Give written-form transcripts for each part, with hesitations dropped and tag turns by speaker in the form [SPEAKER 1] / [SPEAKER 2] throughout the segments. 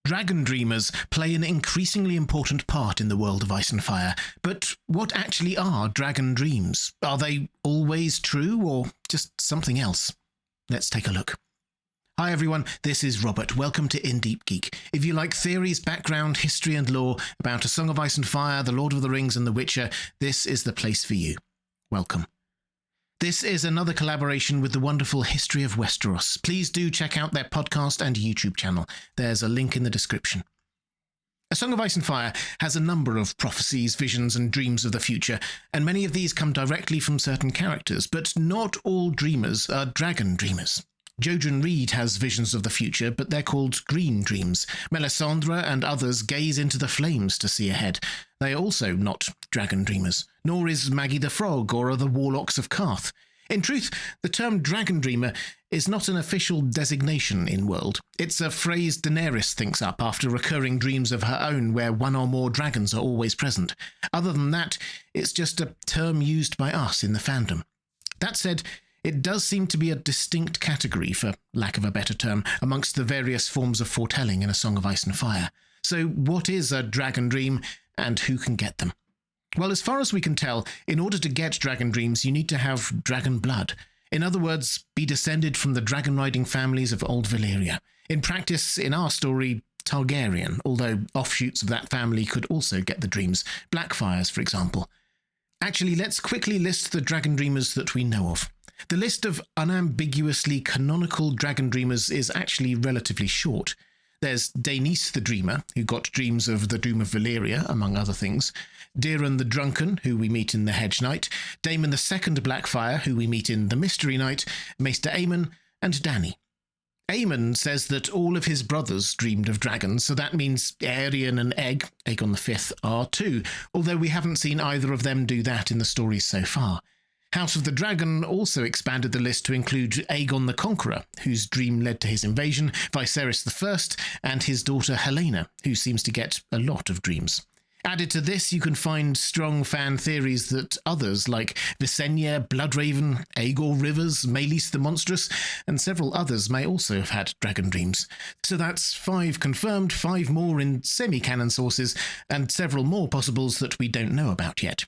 [SPEAKER 1] Dragon dreamers play an increasingly important part in the world of Ice and Fire, but what actually are dragon dreams? Are they always true, or just something else? Let's take a look. Hi everyone, this is Robert. Welcome to In Deep Geek. If you like theories, background, history and lore about A Song of Ice and Fire, The Lord of the Rings and The Witcher, this is the place for you. Welcome. This is another collaboration with the wonderful History of Westeros. Please do check out their podcast and YouTube channel. There's a link in the description. A Song of Ice and Fire has a number of prophecies, visions and dreams of the future, and many of these come directly from certain characters, but not all dreamers are dragon dreamers. Jojen Reed has visions of the future, but they're called green dreams. Melisandre and others gaze into the flames to see ahead. They are also not dragon dreamers, nor is Maggie the Frog or the Warlocks of Qarth. In truth, the term dragon dreamer is not an official designation in world. It's a phrase Daenerys thinks up after recurring dreams of her own where one or more dragons are always present. Other than that, it's just a term used by us in the fandom. That said, it does seem to be a distinct category, for lack of a better term, amongst the various forms of foretelling in A Song of Ice and Fire. So what is a dragon dream, and who can get them? Well, as far as we can tell, in order to get dragon dreams, you need to have dragon blood. In other words, be descended from the dragon-riding families of Old Valyria. In practice, in our story, Targaryen, although offshoots of that family could also get the dreams. Blackfyres, for example. Actually, let's quickly list the dragon dreamers that we know of. The list of unambiguously canonical dragon dreamers is actually relatively short. There's Daenys the Dreamer, who got dreams of the Doom of Valyria, among other things, Diran the Drunken, who we meet in The Hedge Knight, Daemon the Second Blackfyre, who we meet in The Mystery Knight, Maester Aemon, and Dany. Aemon says that all of his brothers dreamed of dragons, so that means Aerion and Aegon V, are too, although we haven't seen either of them do that in the stories so far. House of the Dragon also expanded the list to include Aegon the Conqueror, whose dream led to his invasion, Viserys I, and his daughter Helena, who seems to get a lot of dreams. Added to this, you can find strong fan theories that others like Visenya, Bloodraven, Aegor Rivers, Meleys the Monstrous, and several others may also have had dragon dreams. So that's 5 confirmed, 5 more in semi-canon sources, and several more possibles that we don't know about yet.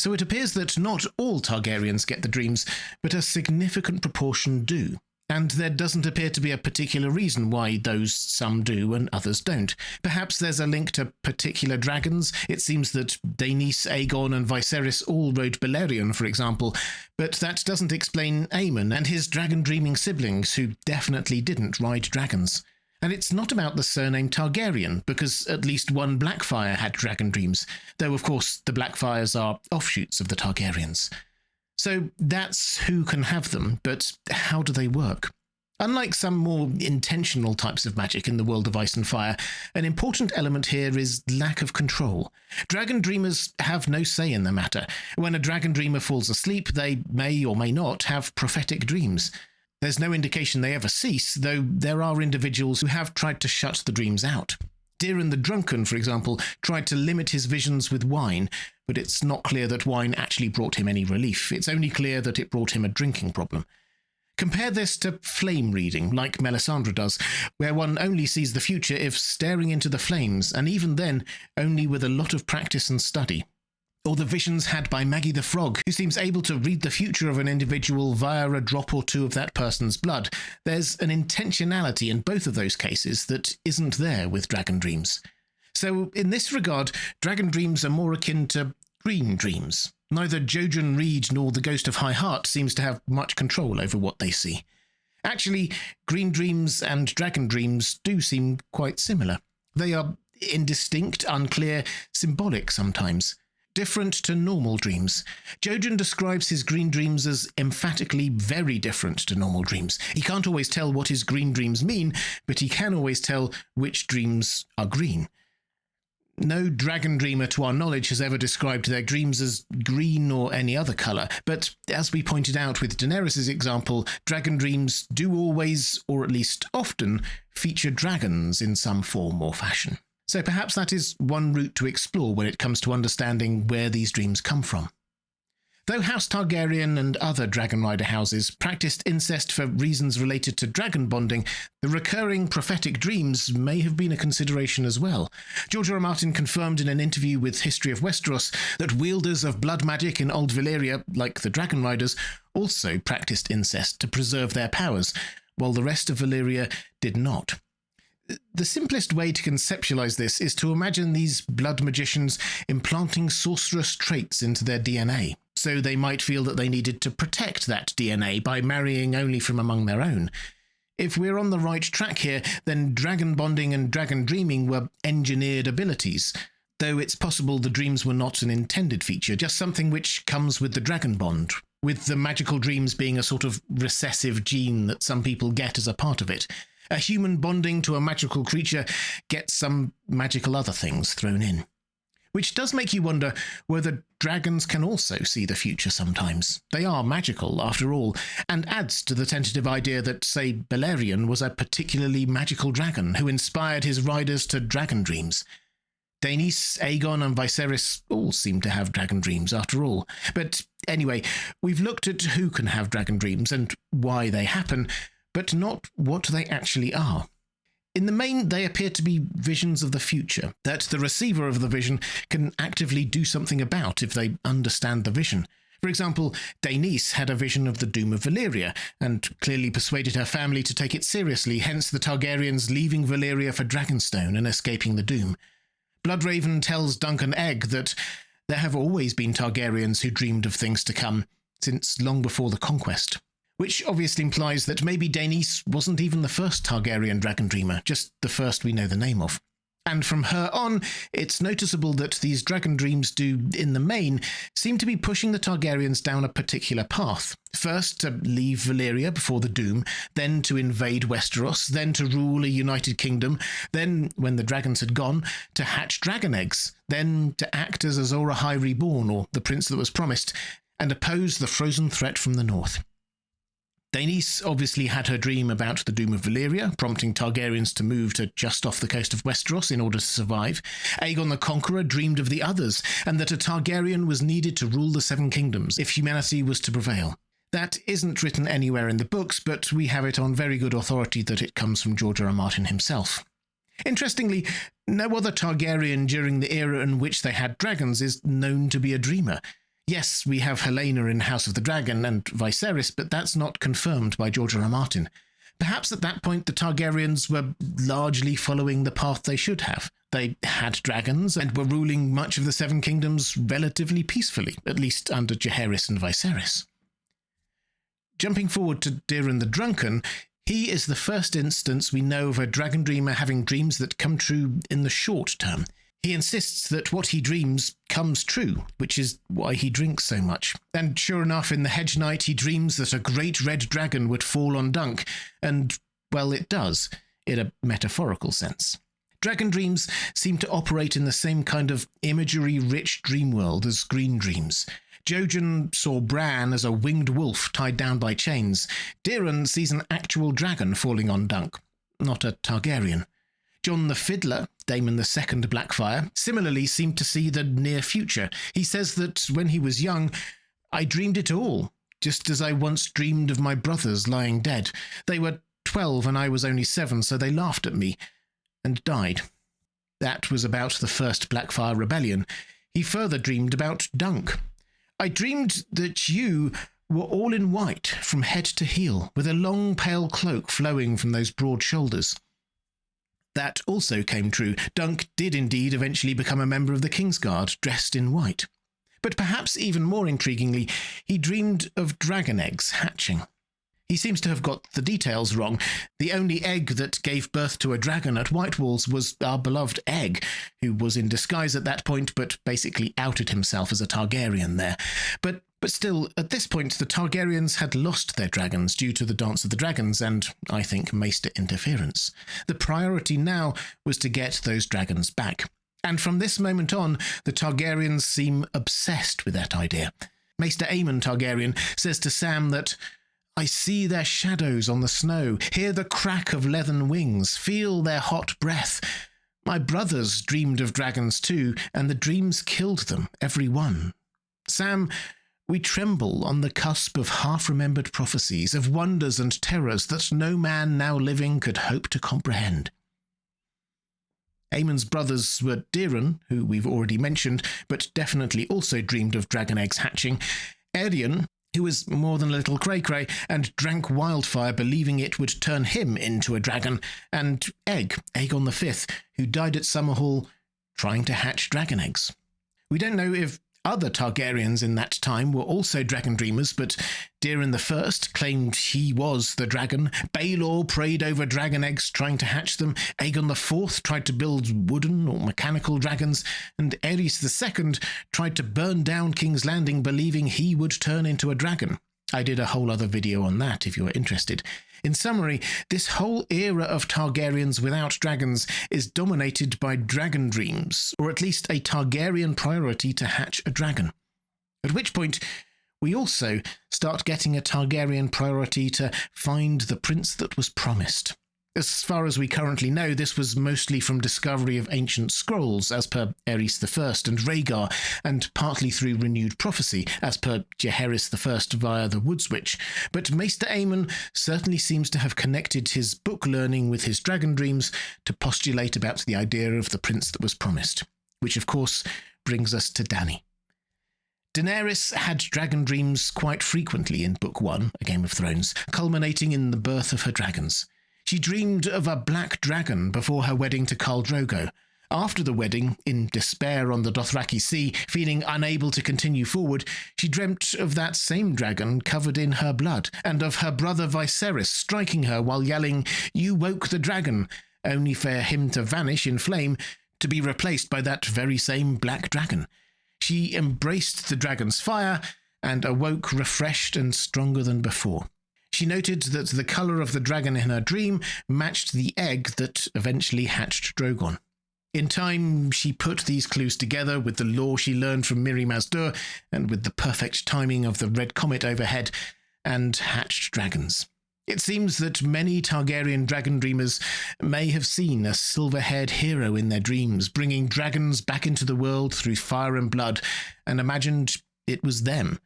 [SPEAKER 1] So it appears that not all Targaryens get the dreams, but a significant proportion do. And there doesn't appear to be a particular reason why some do and others don't. Perhaps there's a link to particular dragons. It seems that Daenys, Aegon and Viserys all rode Balerion, for example, but that doesn't explain Aemon and his dragon-dreaming siblings, who definitely didn't ride dragons. And it's not about the surname Targaryen, because at least one Blackfyre had dragon dreams, though of course the Blackfyres are offshoots of the Targaryens. So that's who can have them, but how do they work? Unlike some more intentional types of magic in the world of Ice and Fire, an important element here is lack of control. Dragon dreamers have no say in the matter. When a dragon dreamer falls asleep, they may or may not have prophetic dreams. There's no indication they ever cease, though there are individuals who have tried to shut the dreams out. Diran the Drunken, for example, tried to limit his visions with wine, but it's not clear that wine actually brought him any relief. It's only clear that it brought him a drinking problem. Compare this to flame reading, like Melisandre does, where one only sees the future if staring into the flames, and even then, only with a lot of practice and study. Or the visions had by Maggie the Frog, who seems able to read the future of an individual via a drop or two of that person's blood. There's an intentionality in both of those cases that isn't there with dragon dreams. So in this regard, dragon dreams are more akin to green dreams. Neither Jojen Reed nor the Ghost of High Heart seems to have much control over what they see. Actually, green dreams and dragon dreams do seem quite similar. They are indistinct, unclear, symbolic sometimes. Different to normal dreams. Jojen describes his green dreams as emphatically very different to normal dreams. He can't always tell what his green dreams mean, but he can always tell which dreams are green. No dragon dreamer to our knowledge has ever described their dreams as green or any other colour, but as we pointed out with Daenerys' example, dragon dreams do always, or at least often, feature dragons in some form or fashion. So perhaps that is one route to explore when it comes to understanding where these dreams come from. Though House Targaryen and other Dragon Rider houses practiced incest for reasons related to dragon bonding, the recurring prophetic dreams may have been a consideration as well. George R. R. Martin confirmed in an interview with History of Westeros that wielders of blood magic in Old Valyria, like the Dragon Riders, also practiced incest to preserve their powers, while the rest of Valyria did not. The simplest way to conceptualize this is to imagine these blood magicians implanting sorcerous traits into their DNA, so they might feel that they needed to protect that DNA by marrying only from among their own. If we're on the right track here, then dragon bonding and dragon dreaming were engineered abilities, though it's possible the dreams were not an intended feature, just something which comes with the dragon bond, with the magical dreams being a sort of recessive gene that some people get as a part of it. A human bonding to a magical creature gets some magical other things thrown in. Which does make you wonder whether dragons can also see the future sometimes. They are magical, after all, and adds to the tentative idea that, say, Balerion was a particularly magical dragon who inspired his riders to dragon dreams. Daenys, Aegon and Viserys all seem to have dragon dreams, after all. But anyway, we've looked at who can have dragon dreams and why they happen, but not what they actually are. In the main, they appear to be visions of the future, that the receiver of the vision can actively do something about if they understand the vision. For example, Daenys had a vision of the doom of Valyria, and clearly persuaded her family to take it seriously, hence the Targaryens leaving Valyria for Dragonstone and escaping the doom. Bloodraven tells Duncan Egg that there have always been Targaryens who dreamed of things to come, since long before the conquest. Which obviously implies that maybe Daenys wasn't even the first Targaryen dragon dreamer, just the first we know the name of. And from her on, it's noticeable that these dragon dreams do, in the main, seem to be pushing the Targaryens down a particular path. First to leave Valyria before the doom, then to invade Westeros, then to rule a united kingdom, then, when the dragons had gone, to hatch dragon eggs, then to act as Azor Ahai Reborn, or the prince that was promised, and oppose the frozen threat from the north. Daenys obviously had her dream about the doom of Valyria, prompting Targaryens to move to just off the coast of Westeros in order to survive. Aegon the Conqueror dreamed of the others, and that a Targaryen was needed to rule the Seven Kingdoms if humanity was to prevail. That isn't written anywhere in the books, but we have it on very good authority that it comes from George R. R. Martin himself. Interestingly, no other Targaryen during the era in which they had dragons is known to be a dreamer. Yes, we have Helena in House of the Dragon and Viserys, but that's not confirmed by George R. R. Martin. Perhaps at that point the Targaryens were largely following the path they should have. They had dragons and were ruling much of the Seven Kingdoms relatively peacefully, at least under Jaehaerys and Viserys. Jumping forward to Diren the Drunken, he is the first instance we know of a dragon dreamer having dreams that come true in the short term. He insists that what he dreams comes true, which is why he drinks so much. And sure enough, in the Hedge Knight, he dreams that a great red dragon would fall on Dunk, and, well, it does, in a metaphorical sense. Dragon dreams seem to operate in the same kind of imagery-rich dream world as green dreams. Jojen saw Bran as a winged wolf tied down by chains. Diren sees an actual dragon falling on Dunk, not a Targaryen. John the Fiddler, Daemon II Blackfyre, similarly seemed to see the near future. He says that when he was young, I dreamed it all, just as I once dreamed of my brothers lying dead. They were 12 and I was only 7, so they laughed at me and died. That was about the first Blackfyre rebellion. He further dreamed about Dunk. I dreamed that you were all in white from head to heel, with a long pale cloak flowing from those broad shoulders. That also came true. Dunk did indeed eventually become a member of the Kingsguard, dressed in white. But perhaps even more intriguingly, he dreamed of dragon eggs hatching. He seems to have got the details wrong. The only egg that gave birth to a dragon at White Walls was our beloved Egg, who was in disguise at that point, but basically outed himself as a Targaryen there. But still, at this point, the Targaryens had lost their dragons due to the Dance of the Dragons and, I think, Maester interference. The priority now was to get those dragons back. And from this moment on, the Targaryens seem obsessed with that idea. Maester Aemon Targaryen says to Sam that, I see their shadows on the snow, hear the crack of leathern wings, feel their hot breath. My brothers dreamed of dragons too, and the dreams killed them, every one. Sam We tremble on the cusp of half-remembered prophecies, of wonders and terrors that no man now living could hope to comprehend. Aemon's brothers were Diran, who we've already mentioned, but definitely also dreamed of dragon eggs hatching, Arion, who was more than a little cray-cray, and drank wildfire believing it would turn him into a dragon, and Aegon V, who died at Summerhall trying to hatch dragon eggs. We don't know if other Targaryens in that time were also dragon dreamers, but Diran I claimed he was the dragon, Baelor prayed over dragon eggs trying to hatch them, Aegon IV tried to build wooden or mechanical dragons, and Aerys II tried to burn down King's Landing believing he would turn into a dragon. I did a whole other video on that if you are interested. In summary, this whole era of Targaryens without dragons is dominated by dragon dreams, or at least a Targaryen priority to hatch a dragon. At which point, we also start getting a Targaryen priority to find the prince that was promised. As far as we currently know, this was mostly from discovery of ancient scrolls, as per Aerys I and Rhaegar, and partly through renewed prophecy, as per Jaehaerys I via the Woods Witch. But Maester Aemon certainly seems to have connected his book learning with his dragon dreams to postulate about the idea of the prince that was promised, which of course brings us to Dany. Daenerys had dragon dreams quite frequently in Book 1, A Game of Thrones, culminating in the birth of her dragons. She dreamed of a black dragon before her wedding to Khal Drogo. After the wedding, in despair on the Dothraki Sea, feeling unable to continue forward, she dreamt of that same dragon covered in her blood, and of her brother Viserys striking her while yelling, "You woke the dragon," only for him to vanish in flame, to be replaced by that very same black dragon. She embraced the dragon's fire, and awoke refreshed and stronger than before. She noted that the colour of the dragon in her dream matched the egg that eventually hatched Drogon. In time, she put these clues together with the lore she learned from Mirri Maz Duur and with the perfect timing of the red comet overhead, and hatched dragons. It seems that many Targaryen dragon dreamers may have seen a silver-haired hero in their dreams, bringing dragons back into the world through fire and blood, and imagined it was them,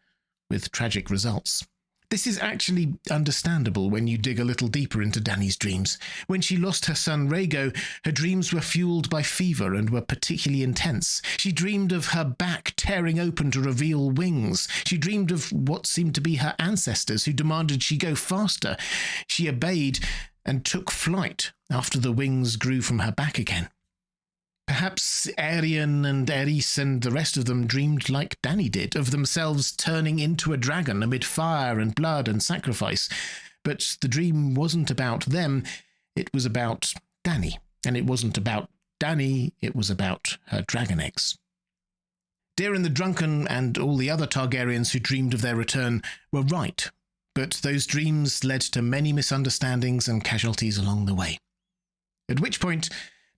[SPEAKER 1] with tragic results. This is actually understandable when you dig a little deeper into Dany's dreams. When she lost her son Rhaego, her dreams were fueled by fever and were particularly intense. She dreamed of her back tearing open to reveal wings. She dreamed of what seemed to be her ancestors who demanded she go faster. She obeyed and took flight after the wings grew from her back again. Perhaps Aerion and Aerys and the rest of them dreamed like Dany did, of themselves turning into a dragon amid fire and blood and sacrifice. But the dream wasn't about them, it was about Dany. And it wasn't about Dany, it was about her dragon eggs. Diran the Drunken and all the other Targaryens who dreamed of their return were right, but those dreams led to many misunderstandings and casualties along the way. At which point,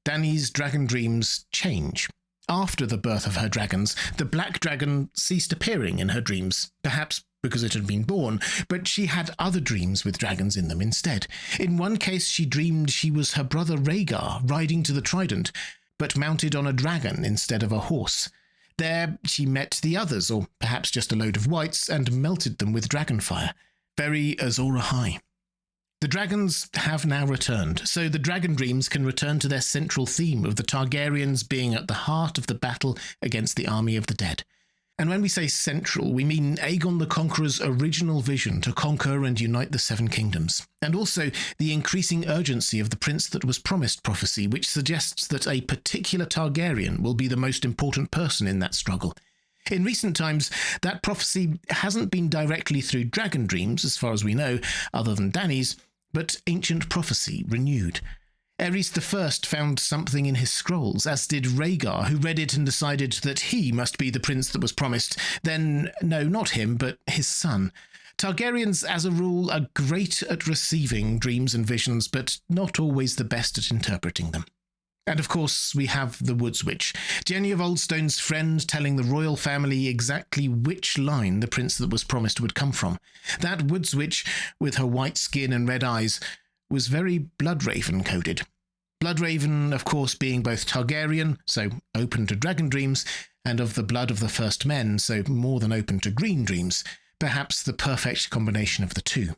[SPEAKER 1] Dany's dragon dreams change. After the birth of her dragons, the black dragon ceased appearing in her dreams, perhaps because it had been born, but she had other dreams with dragons in them instead. In one case, she dreamed she was her brother Rhaegar riding to the Trident, but mounted on a dragon instead of a horse. There, she met the others, or perhaps just a load of whites, and melted them with dragonfire. Very Azor Ahai. The dragons have now returned, so the dragon dreams can return to their central theme of the Targaryens being at the heart of the battle against the army of the dead. And when we say central, we mean Aegon the Conqueror's original vision to conquer and unite the Seven Kingdoms, and also the increasing urgency of the Prince that was promised prophecy, which suggests that a particular Targaryen will be the most important person in that struggle. In recent times, that prophecy hasn't been directly through dragon dreams, as far as we know, other than Dany's, but ancient prophecy renewed. Aerys I found something in his scrolls, as did Rhaegar, who read it and decided that he must be the prince that was promised. Then, no, not him, but his son. Targaryens, as a rule, are great at receiving dreams and visions, but not always the best at interpreting them. And of course, we have the Woods Witch, Jenny of Oldstone's friend telling the royal family exactly which line the prince that was promised would come from. That Woods Witch, with her white skin and red eyes, was very Bloodraven-coded. Bloodraven, of course, being both Targaryen, so open to dragon dreams, and of the blood of the first men, so more than open to green dreams, perhaps the perfect combination of the two.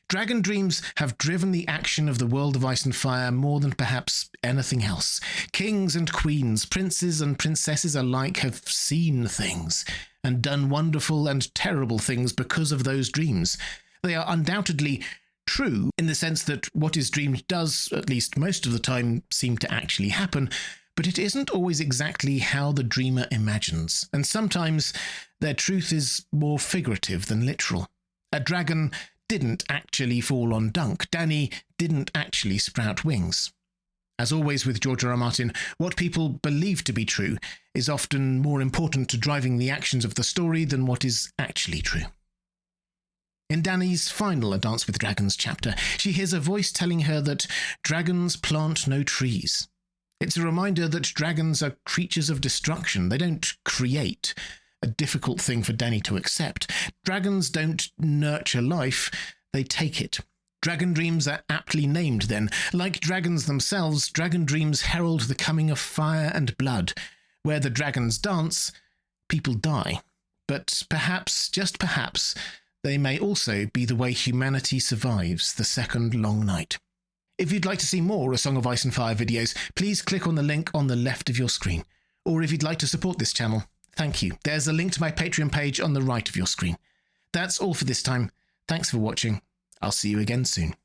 [SPEAKER 1] Dragon dreams have driven the action of the world of Ice and Fire more than perhaps anything else. Kings and queens, princes and princesses alike have seen things, and done wonderful and terrible things because of those dreams. They are undoubtedly true in the sense that what is dreamed does, at least most of the time, seem to actually happen, but it isn't always exactly how the dreamer imagines, and sometimes their truth is more figurative than literal. A dragon didn't actually fall on Dunk. Dany didn't actually sprout wings. As always with George R. R. Martin, what people believe to be true is often more important to driving the actions of the story than what is actually true. In Dany's final A Dance with Dragons chapter, she hears a voice telling her that dragons plant no trees. It's a reminder that dragons are creatures of destruction. They don't create, a difficult thing for Dany to accept. Dragons don't nurture life, they take it. Dragon dreams are aptly named then. Like dragons themselves, dragon dreams herald the coming of fire and blood. Where the dragons dance, people die. But perhaps, just perhaps, they may also be the way humanity survives the second long night. If you'd like to see more A Song of Ice and Fire videos, please click on the link on the left of your screen. Or if you'd like to support this channel, thank you. There's a link to my Patreon page on the right of your screen. That's all for this time. Thanks for watching. I'll see you again soon.